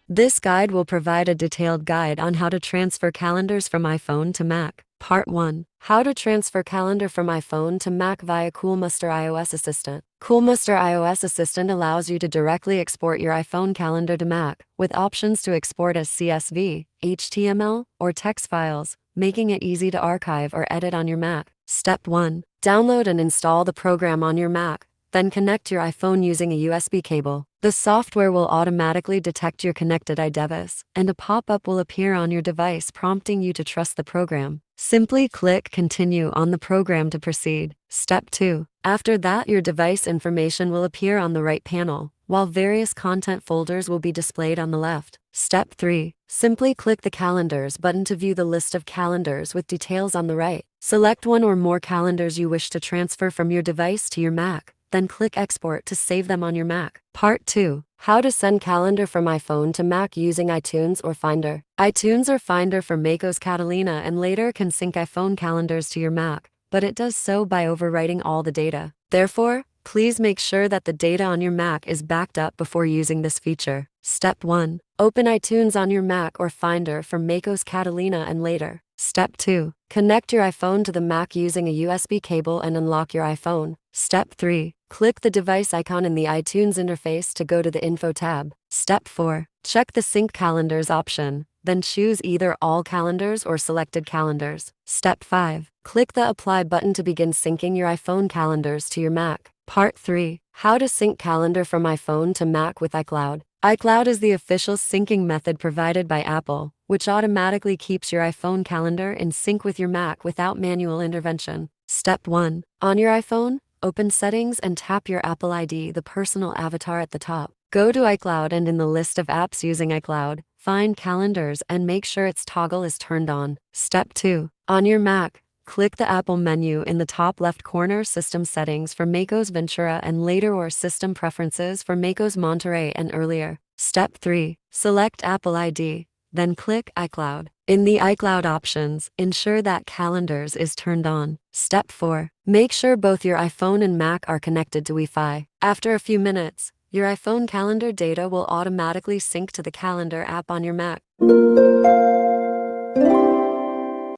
This guide will provide a detailed guide on how to transfer calendars from iPhone to Mac. Part 1. How to transfer calendar from iPhone to Mac via Coolmuster iOS Assistant. Coolmuster iOS Assistant allows you to directly export your iPhone calendar to Mac, with options to export as CSV, HTML, or text files, making it easy to archive or edit on your Mac. Step 1. Download and install the program on your Mac. Then connect your iPhone using a USB cable. The software will automatically detect your connected iDevice, and a pop-up will appear on your device prompting you to trust the program. Simply click Continue on the program to proceed. Step 2. After that, your device information will appear on the right panel, while various content folders will be displayed on the left. Step 3. Simply click the Calendars button to view the list of calendars with details on the right. Select one or more calendars you wish to transfer from your device to your Mac. Then click Export to save them on your Mac. Part 2. How to send calendar from iPhone to Mac using iTunes or Finder. iTunes or Finder for macOS Catalina and later can sync iPhone calendars to your Mac, but it does so by overwriting all the data. Therefore, please make sure that the data on your Mac is backed up before using this feature. Step 1. Open iTunes on your Mac or Finder for macOS Catalina and later. Step 2. Connect your iPhone to the Mac using a USB cable and unlock your iPhone. Step 3. Click the device icon in the iTunes interface to go to the Info tab. Step 4. Check the Sync Calendars option, then choose either All Calendars or Selected Calendars. Step 5. Click the Apply button to begin syncing your iPhone calendars to your Mac. Part 3. How to sync calendar from iPhone to Mac with iCloud. iCloud is the official syncing method provided by Apple, which automatically keeps your iPhone calendar in sync with your Mac without manual intervention. Step 1. On your iPhone, open Settings and tap your Apple ID, the personal avatar at the top. Go to iCloud and in the list of apps using iCloud, find Calendars and make sure its toggle is turned on. Step 2. On your Mac, click the Apple menu in the top left corner, System Settings for macOS Ventura and later, or System Preferences for macOS Monterey and earlier. Step 3. Select Apple ID, then click iCloud. In the iCloud options, ensure that Calendars is turned on. Step 4. Make sure both your iPhone and Mac are connected to Wi-Fi. After a few minutes, your iPhone calendar data will automatically sync to the Calendar app on your Mac.